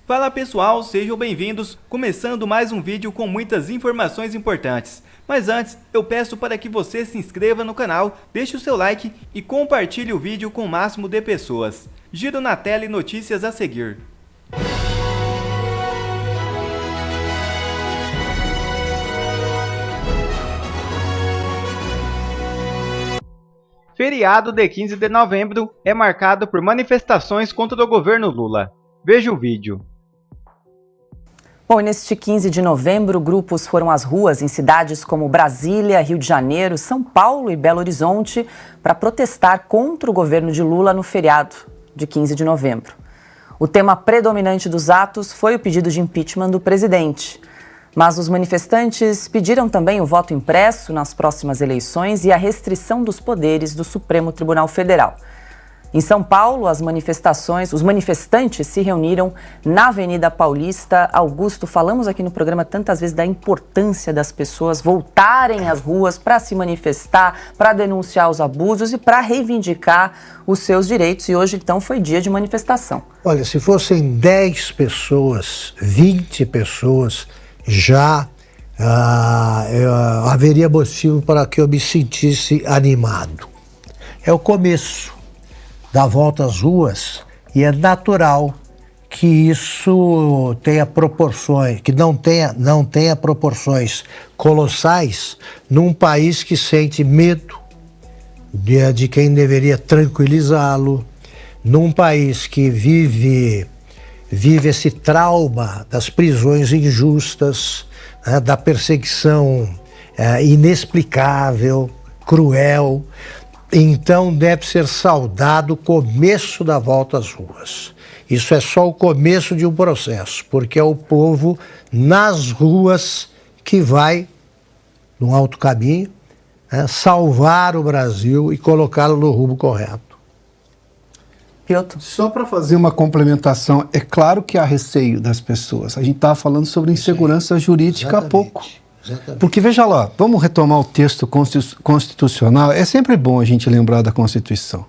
Fala pessoal, sejam bem-vindos, começando mais um vídeo com muitas informações importantes. Mas antes, eu peço para que você se inscreva no canal, deixe o seu like e compartilhe o vídeo com o máximo de pessoas. Giro na tela e notícias a seguir. Feriado de 15 de novembro é marcado por manifestações contra o governo Lula. Veja o vídeo. Bom, e neste 15 de novembro, grupos foram às ruas em cidades como Brasília, Rio de Janeiro, São Paulo e Belo Horizonte para protestar contra o governo de Lula no feriado de 15 de novembro. O tema predominante dos atos foi o pedido de impeachment do presidente. Mas os manifestantes pediram também o voto impresso nas próximas eleições e a restrição dos poderes do Supremo Tribunal Federal. Em São Paulo, os manifestantes se reuniram na Avenida Paulista. Augusto, falamos aqui no programa tantas vezes da importância das pessoas voltarem às ruas para se manifestar, para denunciar os abusos e para reivindicar os seus direitos. E hoje, então, foi dia de manifestação. Olha, se fossem 10 pessoas, 20 pessoas, já haveria motivo para que eu me sentisse animado. É o começo da volta às ruas e é natural que isso tenha proporções, que não tenha proporções colossais num país que sente medo de quem deveria tranquilizá-lo, num país que vive esse trauma das prisões injustas, né, da perseguição inexplicável, cruel. Então deve ser saudado o começo da volta às ruas. Isso é só o começo de um processo, porque é o povo nas ruas que vai, num alto caminho, salvar o Brasil e colocá-lo no rumo correto. Piotr? Só para fazer uma complementação, é claro que há receio das pessoas. A gente estava falando sobre insegurança jurídica há pouco. Exatamente. Porque, veja lá, vamos retomar o texto constitucional. É sempre bom a gente lembrar da Constituição.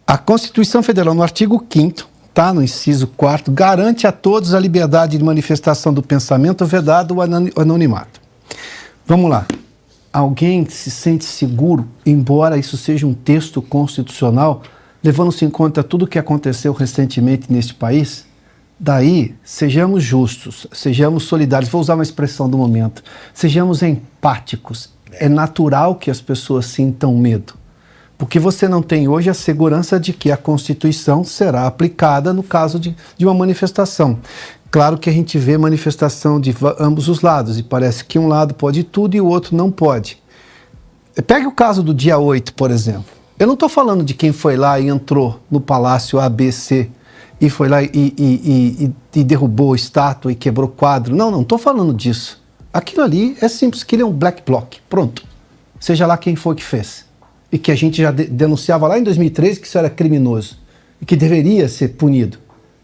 A Constituição Federal, no artigo 5º, tá, no inciso 4º, garante a todos a liberdade de manifestação do pensamento, vedado o anonimato. Vamos lá. Alguém se sente seguro, embora isso seja um texto constitucional, levando-se em conta tudo o que aconteceu recentemente neste país? Daí, sejamos justos, sejamos solidários, vou usar uma expressão do momento, sejamos empáticos. É natural que as pessoas sintam medo, porque você não tem hoje a segurança de que a Constituição será aplicada no caso de uma manifestação. Claro que a gente vê manifestação de ambos os lados, e parece que um lado pode tudo e o outro não pode. Pegue o caso do dia 8, por exemplo. Eu não estou falando de quem foi lá e entrou no Palácio ABC, e foi lá e derrubou estátua e quebrou quadro. Não estou falando disso. Aquilo ali é simples, aquilo é um black bloc, pronto. Seja lá quem foi que fez. E que a gente já denunciava lá em 2013 que isso era criminoso e que deveria ser punido.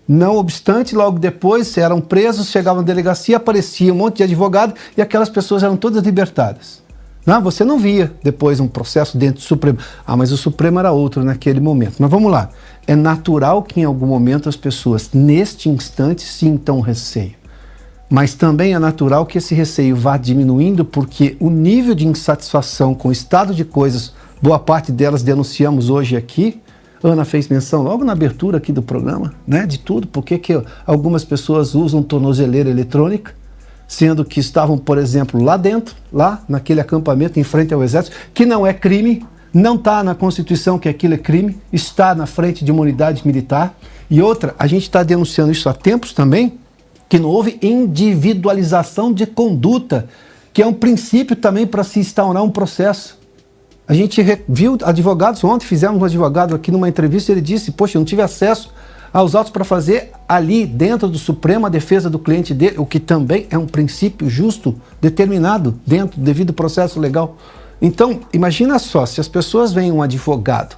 Não obstante, logo depois eram presos, chegavam na delegacia, aparecia um monte de advogado e aquelas pessoas eram todas libertadas. Não, você não via depois um processo dentro do Supremo. Mas o Supremo era outro naquele momento. Mas vamos lá. É natural que em algum momento as pessoas, neste instante, sintam receio. Mas também é natural que esse receio vá diminuindo, porque o nível de insatisfação com o estado de coisas, boa parte delas denunciamos hoje aqui. Ana fez menção logo na abertura aqui do programa, né, de tudo. Por que algumas pessoas usam tornozeleira eletrônica, sendo que estavam, por exemplo, lá dentro, lá naquele acampamento em frente ao Exército, que não é crime. Não está na Constituição que aquilo é crime, está na frente de uma unidade militar. E outra, a gente está denunciando isso há tempos também, que não houve individualização de conduta, que é um princípio também para se instaurar um processo. A gente viu advogados, ontem fizemos um advogado aqui numa entrevista, ele disse, poxa, eu não tive acesso aos autos para fazer ali dentro do Supremo a defesa do cliente dele, o que também é um princípio justo, determinado dentro do devido processo legal. Então, imagina só, se as pessoas veem um advogado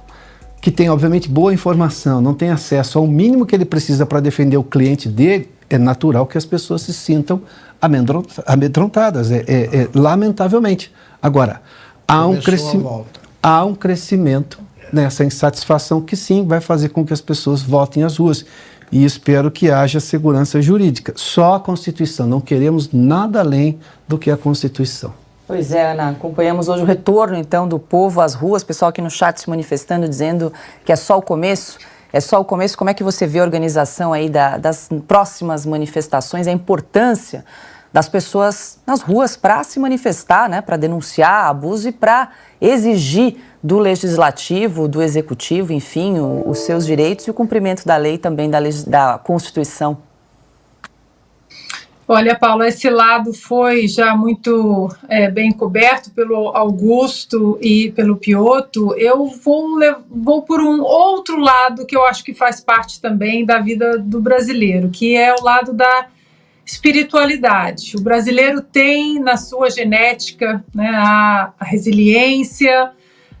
que tem, obviamente, boa informação, não tem acesso ao mínimo que ele precisa para defender o cliente dele, é natural que as pessoas se sintam amedrontadas, lamentavelmente. Agora, há um crescimento nessa insatisfação que sim vai fazer com que as pessoas voltem às ruas. e espero que haja segurança jurídica. Só a Constituição, não queremos nada além do que a Constituição. Pois é, Ana, acompanhamos hoje o retorno, então, do povo às ruas, pessoal aqui no chat se manifestando, dizendo que é só o começo. É só o começo. Como é que você vê a organização aí das próximas manifestações, a importância das pessoas nas ruas para se manifestar, né, para denunciar abuso e para exigir do legislativo, do executivo, enfim, os seus direitos e o cumprimento da lei também, da Constituição? Olha, Paula, esse lado foi já muito bem coberto pelo Augusto e pelo Piotto. Eu vou por um outro lado que eu acho que faz parte também da vida do brasileiro, que é o lado da espiritualidade. O brasileiro tem na sua genética, né, a resiliência,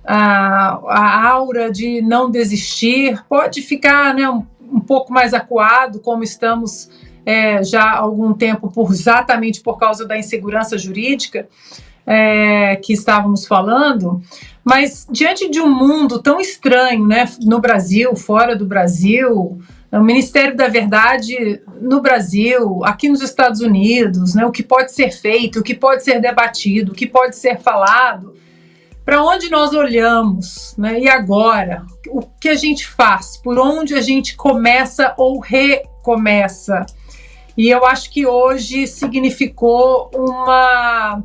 a aura de não desistir. Pode ficar, né, um pouco mais acuado, como estamos já há algum tempo, exatamente por causa da insegurança jurídica que estávamos falando, mas diante de um mundo tão estranho, né, no Brasil, fora do Brasil, o Ministério da Verdade no Brasil, aqui nos Estados Unidos, né, o que pode ser feito, o que pode ser debatido, o que pode ser falado, para onde nós olhamos, né, e agora, o que a gente faz, por onde a gente começa ou recomeça. E eu acho que hoje significou uma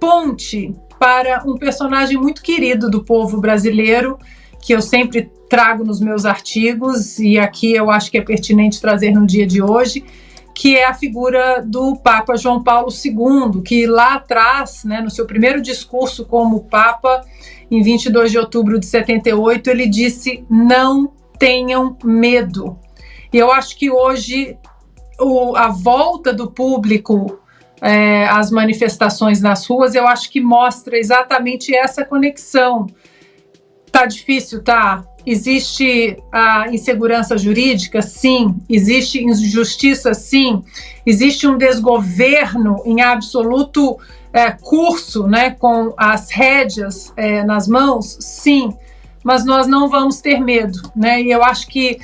ponte para um personagem muito querido do povo brasileiro, que eu sempre trago nos meus artigos, e aqui eu acho que é pertinente trazer no dia de hoje, que é a figura do Papa João Paulo II, que lá atrás, né, no seu primeiro discurso como Papa, em 22 de outubro de 78, ele disse: não tenham medo. E eu acho que hoje a volta do público às manifestações nas ruas, eu acho que mostra exatamente essa conexão. Tá difícil, tá? Existe a insegurança jurídica? Sim. Existe injustiça? Sim. Existe um desgoverno em absoluto curso, né, com as rédeas nas mãos? Sim. Mas nós não vamos ter medo, né? E eu acho que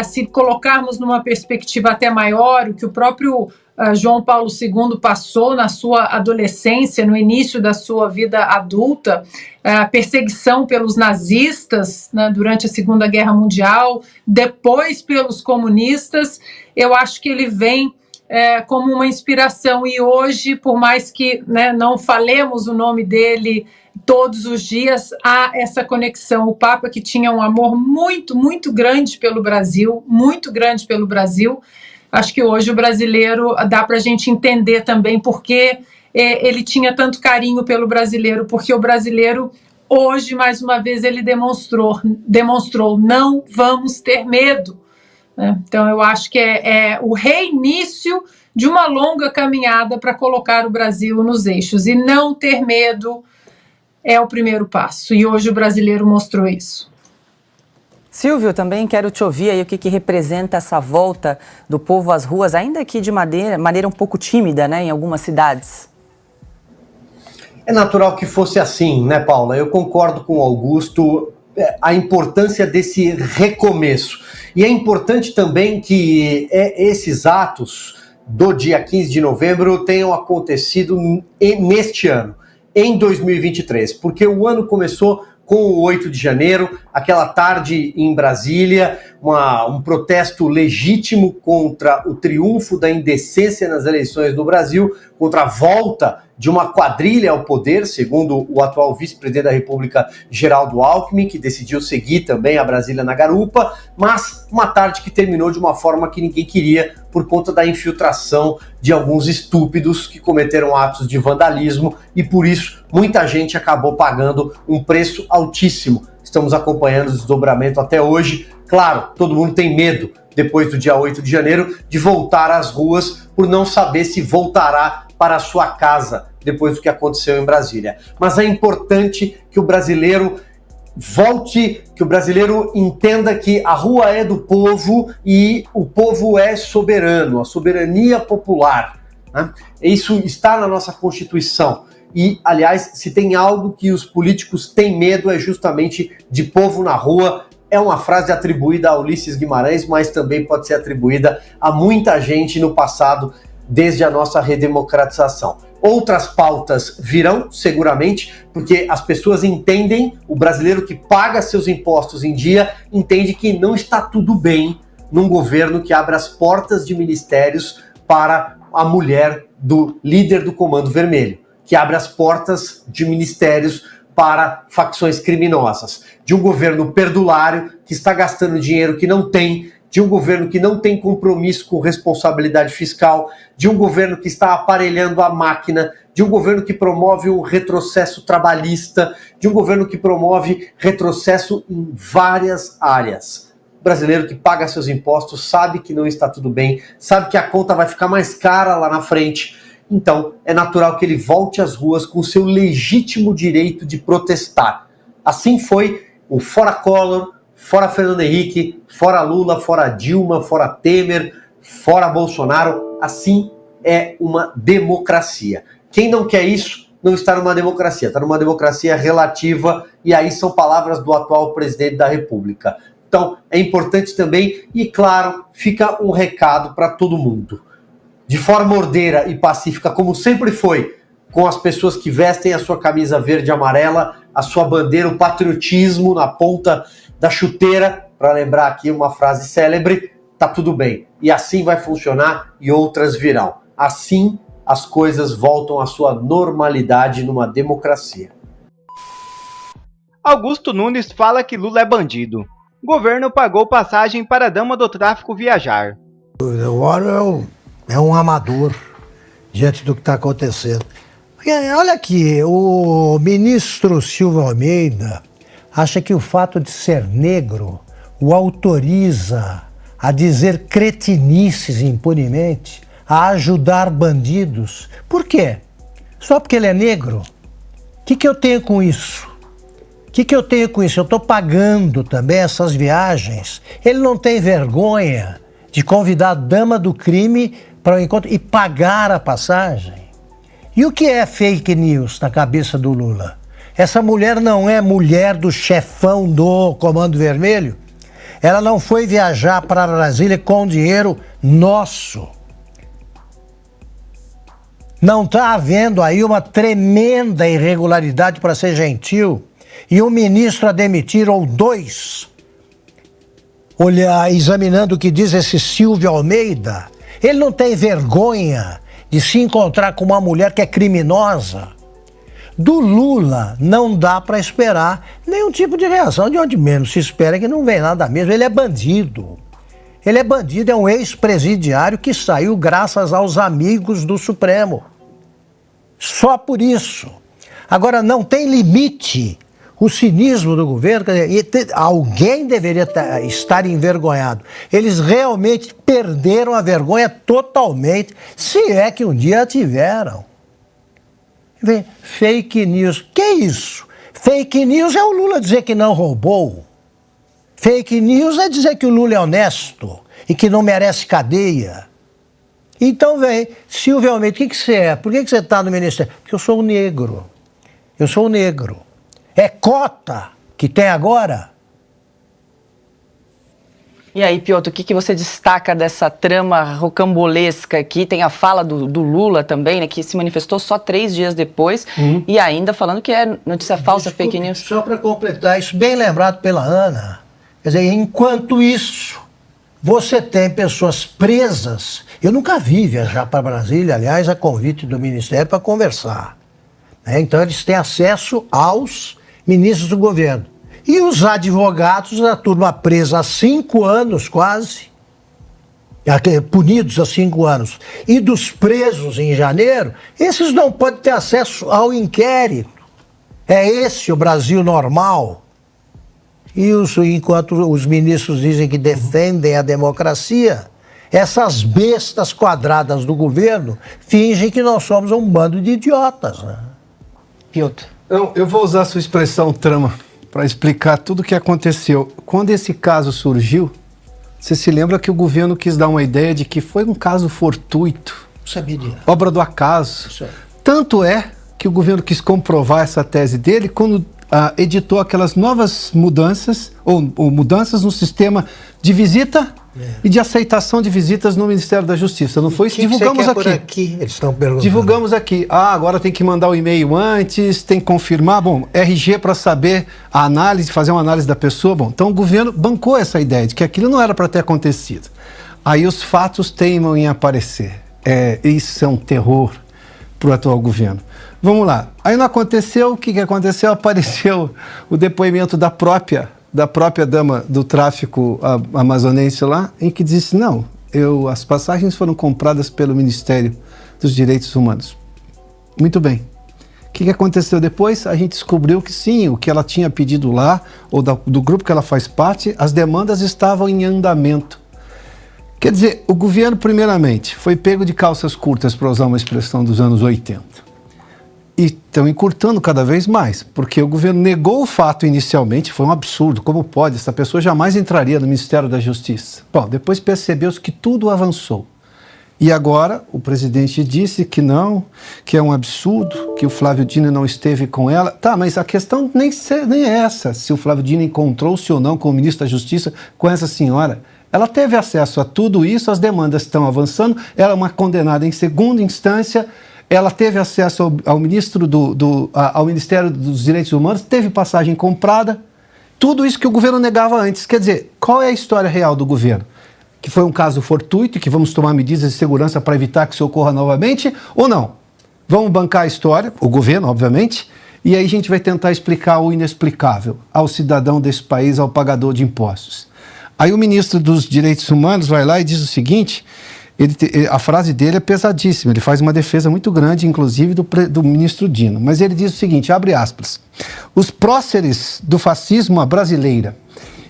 se colocarmos numa perspectiva até maior, o que o próprio João Paulo II passou na sua adolescência, no início da sua vida adulta, a perseguição pelos nazistas, né, durante a Segunda Guerra Mundial, depois pelos comunistas, eu acho que ele vem como uma inspiração. E hoje, por mais que, né, não falemos o nome dele todos os dias, há essa conexão. O Papa, que tinha um amor muito, muito grande pelo Brasil, muito grande pelo Brasil. Acho que hoje o brasileiro, dá para a gente entender também porque ele tinha tanto carinho pelo brasileiro, porque o brasileiro, hoje, mais uma vez, ele demonstrou, não vamos ter medo. Né? Então, eu acho que é o reinício de uma longa caminhada para colocar o Brasil nos eixos. E não ter medo é o primeiro passo. E hoje o brasileiro mostrou isso. Silvio, também quero te ouvir aí o que representa essa volta do povo às ruas, ainda que de maneira um pouco tímida, né, em algumas cidades. É natural que fosse assim, né, Paula? Eu concordo com o Augusto, a importância desse recomeço. E é importante também que esses atos do dia 15 de novembro tenham acontecido neste ano, em 2023, porque o ano começou com o 8 de janeiro, aquela tarde em Brasília, um protesto legítimo contra o triunfo da indecência nas eleições no Brasil, contra a volta de uma quadrilha ao poder, segundo o atual vice-presidente da República, Geraldo Alckmin, que decidiu seguir também a Brasília na garupa, mas uma tarde que terminou de uma forma que ninguém queria, por conta da infiltração de alguns estúpidos que cometeram atos de vandalismo e, por isso, muita gente acabou pagando um preço altíssimo. Estamos acompanhando o desdobramento até hoje. Claro, todo mundo tem medo, depois do dia 8 de janeiro, de voltar às ruas por não saber se voltará para a sua casa depois do que aconteceu em Brasília. Mas é importante que o brasileiro volte, que o brasileiro entenda que a rua é do povo e o povo é soberano, a soberania popular, né? Isso está na nossa Constituição. E, aliás, se tem algo que os políticos têm medo é justamente de povo na rua. é uma frase atribuída a Ulisses Guimarães, mas também pode ser atribuída a muita gente no passado, desde a nossa redemocratização. Outras pautas virão, seguramente, porque as pessoas entendem, o brasileiro que paga seus impostos em dia, entende que não está tudo bem num governo que abre as portas de ministérios para a mulher do líder do Comando Vermelho, que abre as portas de ministérios para facções criminosas, de um governo perdulário que está gastando dinheiro que não tem, de um governo que não tem compromisso com responsabilidade fiscal, de um governo que está aparelhando a máquina, de um governo que promove um retrocesso trabalhista, de um governo que promove retrocesso em várias áreas. O brasileiro que paga seus impostos sabe que não está tudo bem, sabe que a conta vai ficar mais cara lá na frente. Então, é natural que ele volte às ruas com o seu legítimo direito de protestar. Assim foi o Fora Collor, fora Fernando Henrique, fora Lula, fora Dilma, fora Temer, fora Bolsonaro. Assim é uma democracia. Quem não quer isso não está numa democracia, está numa democracia relativa, e aí são palavras do atual presidente da República. Então, é importante também, e claro, fica um recado para todo mundo. De forma ordeira e pacífica, como sempre foi, com as pessoas que vestem a sua camisa verde e amarela, a sua bandeira, o patriotismo na ponta da chuteira, para lembrar aqui uma frase célebre, tá tudo bem. E assim vai funcionar e outras virão. Assim as coisas voltam à sua normalidade numa democracia. Augusto Nunes fala que Lula é bandido. O governo pagou passagem para a dama do tráfico viajar. Agora é um amador diante do que está acontecendo. Olha aqui, o ministro Silvio Almeida acha que o fato de ser negro o autoriza a dizer cretinices impunemente, a ajudar bandidos. Por quê? Só porque ele é negro? O que eu tenho com isso? O que eu tenho com isso? Eu estou pagando também essas viagens. Ele não tem vergonha de convidar a dama do crime para o encontro e pagar a passagem? E o que é fake news na cabeça do Lula? Essa mulher não é mulher do chefão do Comando Vermelho? Ela não foi viajar para Brasília com dinheiro nosso. Não está havendo aí uma tremenda irregularidade, para ser gentil, e um ministro a demitir, ou dois? Olha, examinando o que diz esse Silvio Almeida, ele não tem vergonha de se encontrar com uma mulher que é criminosa? Do Lula não dá para esperar nenhum tipo de reação, de onde menos se espera que não vem nada mesmo. Ele é bandido. Ele é bandido, é um ex-presidiário que saiu graças aos amigos do Supremo. Só por isso. Agora, não tem limite o cinismo do governo. Quer dizer, alguém deveria estar envergonhado. Eles realmente perderam a vergonha totalmente, se é que um dia a tiveram. Vem, fake news. Que é isso? Fake news é o Lula dizer que não roubou. Fake news é dizer que o Lula é honesto e que não merece cadeia. Então vem, Silvio Almeida, o que você é? Por que você está no ministério? Porque eu sou um negro. Eu sou um negro. É cota que tem agora? E aí, Piotr, o que você destaca dessa trama rocambolesca aqui? Tem a fala do Lula também, né, que se manifestou só 3 dias depois, e ainda falando que é notícia falsa, fake news. Só para completar, isso bem lembrado pela Ana, quer dizer, enquanto isso, você tem pessoas presas. Eu nunca vi viajar para Brasília, aliás, a convite do Ministério para conversar. Então, eles têm acesso aos ministros do governo. E os advogados da turma presa há 5 anos, quase, punidos há 5 anos, e dos presos em janeiro, esses não podem ter acesso ao inquérito. É esse o Brasil normal? E enquanto os ministros dizem que defendem a democracia, essas bestas quadradas do governo fingem que nós somos um bando de idiotas, né? Piotr. Eu vou usar a sua expressão trama para explicar tudo o que aconteceu. Quando esse caso surgiu, você se lembra que o governo quis dar uma ideia de que foi um caso fortuito, Sabia disso. obra do acaso. Isso aí. Tanto é que o governo quis comprovar essa tese dele quando editou aquelas novas mudanças, ou mudanças no sistema de visita e de aceitação de visitas no Ministério da Justiça. Não foi isso? Divulgamos aqui. Aqui. Eles estão perguntando. Divulgamos aqui. Agora tem que mandar o e-mail antes, tem que confirmar. Bom, RG para saber a análise, fazer uma análise da pessoa. Bom, então o governo bancou essa ideia de que aquilo não era para ter acontecido. Aí os fatos teimam em aparecer. Isso é um terror para o atual governo. Vamos lá. Aí não aconteceu. O que aconteceu? Apareceu o depoimento da própria dama do tráfico amazonense lá, em que disse, não, as passagens foram compradas pelo Ministério dos Direitos Humanos. Muito bem. O que aconteceu depois? A gente descobriu que sim, o que ela tinha pedido lá, ou do grupo que ela faz parte, as demandas estavam em andamento. Quer dizer, o governo, primeiramente, foi pego de calças curtas, para usar uma expressão dos anos 80. E estão encurtando cada vez mais, porque o governo negou o fato inicialmente, foi um absurdo, como pode? Essa pessoa jamais entraria no Ministério da Justiça. Bom, depois percebeu-se que tudo avançou. E agora o presidente disse que não, que é um absurdo, que o Flávio Dino não esteve com ela. Tá, mas a questão nem é essa, se o Flávio Dino encontrou-se ou não com o ministro da Justiça, com essa senhora. Ela teve acesso a tudo isso, as demandas estão avançando, ela é uma condenada em segunda instância, ela teve acesso ao Ministério dos Direitos Humanos, teve passagem comprada, tudo isso que o governo negava antes. Quer dizer, qual é a história real do governo? Que foi um caso fortuito e que vamos tomar medidas de segurança para evitar que isso ocorra novamente, ou não? Vamos bancar a história, o governo, obviamente, e aí a gente vai tentar explicar o inexplicável ao cidadão desse país, ao pagador de impostos. Aí o ministro dos Direitos Humanos vai lá e diz o seguinte, a frase dele é pesadíssima, ele faz uma defesa muito grande, inclusive do ministro Dino, mas ele diz o seguinte, abre aspas, os próceres do fascismo à brasileira.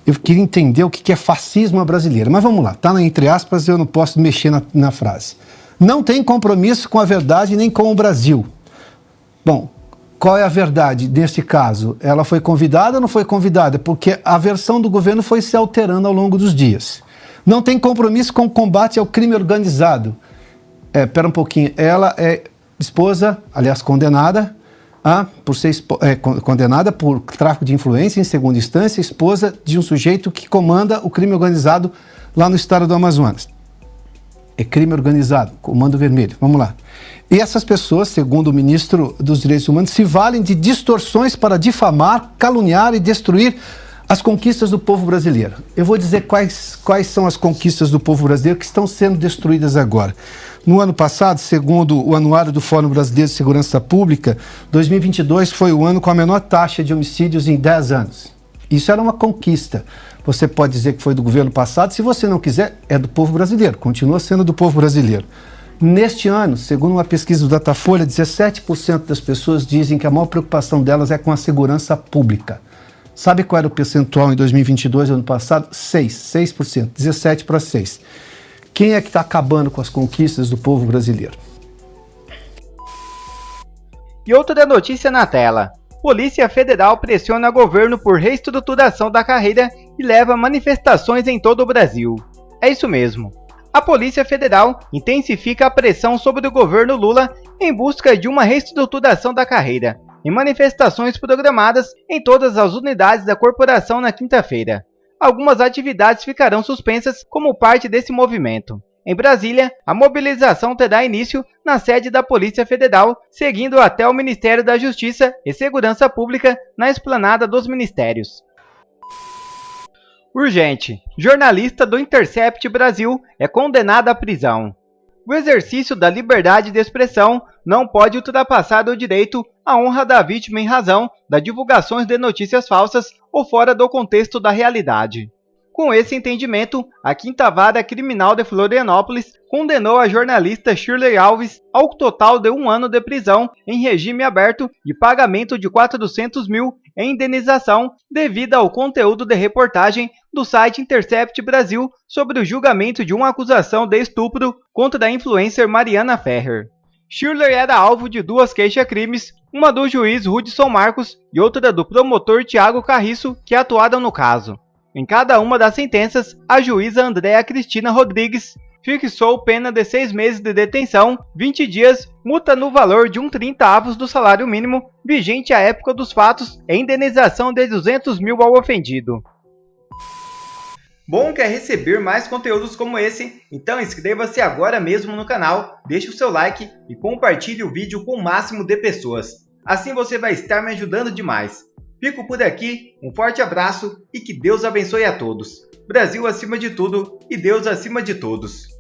Eu queria entender o que é fascismo à brasileira, mas vamos lá, está entre aspas, eu não posso mexer na frase. Não tem compromisso com a verdade nem com o Brasil. Bom, qual é a verdade neste caso? Ela foi convidada ou não foi convidada? Porque a versão do governo foi se alterando ao longo dos dias. Não tem compromisso com o combate ao crime organizado. Espera um pouquinho. Ela é esposa, aliás, condenada, condenada por tráfico de influência em segunda instância, esposa de um sujeito que comanda o crime organizado lá no estado do Amazonas. É crime organizado, Comando Vermelho. Vamos lá. E essas pessoas, segundo o ministro dos Direitos Humanos, se valem de distorções para difamar, caluniar e destruir as conquistas do povo brasileiro. Eu vou dizer quais são as conquistas do povo brasileiro que estão sendo destruídas agora. No ano passado, segundo o Anuário do Fórum Brasileiro de Segurança Pública, 2022 foi o ano com a menor taxa de homicídios em 10 anos. Isso era uma conquista. Você pode dizer que foi do governo passado, se você não quiser, é do povo brasileiro, continua sendo do povo brasileiro. Neste ano, segundo uma pesquisa do Datafolha, 17% das pessoas dizem que a maior preocupação delas é com a segurança pública. Sabe qual era o percentual em 2022, ano passado? 6%, 17 para 6. Quem é que está acabando com as conquistas do povo brasileiro? E outra notícia na tela. Polícia Federal pressiona governo por reestruturação da carreira e leva manifestações em todo o Brasil. É isso mesmo. A Polícia Federal intensifica a pressão sobre o governo Lula em busca de uma reestruturação da carreira, em manifestações programadas em todas as unidades da corporação na quinta-feira. Algumas atividades ficarão suspensas como parte desse movimento. Em Brasília, a mobilização terá início na sede da Polícia Federal, seguindo até o Ministério da Justiça e Segurança Pública na esplanada dos ministérios. Urgente. Jornalista do Intercept Brasil é condenada à prisão. O exercício da liberdade de expressão não pode ultrapassar o direito à honra da vítima em razão das divulgações de notícias falsas ou fora do contexto da realidade. Com esse entendimento, a Quinta Vara Criminal de Florianópolis condenou a jornalista Shirley Alves ao total de 1 ano de prisão em regime aberto e pagamento de 400 mil em indenização devido ao conteúdo de reportagem do site Intercept Brasil sobre o julgamento de uma acusação de estupro contra a influencer Mariana Ferrer. Shirley era alvo de 2 queixa-crimes, uma do juiz Hudson Marcos e outra do promotor Tiago Carriço, que atuaram no caso. Em cada uma das sentenças, a juíza Andréa Cristina Rodrigues fixou pena de 6 meses de detenção, 20 dias, multa no valor de 1/30 do salário mínimo, vigente à época dos fatos, e indenização de 200 mil ao ofendido. Bom, quer receber mais conteúdos como esse? Então inscreva-se agora mesmo no canal, deixe o seu like e compartilhe o vídeo com o máximo de pessoas. Assim você vai estar me ajudando demais. Fico por aqui, um forte abraço e que Deus abençoe a todos. Brasil acima de tudo e Deus acima de todos.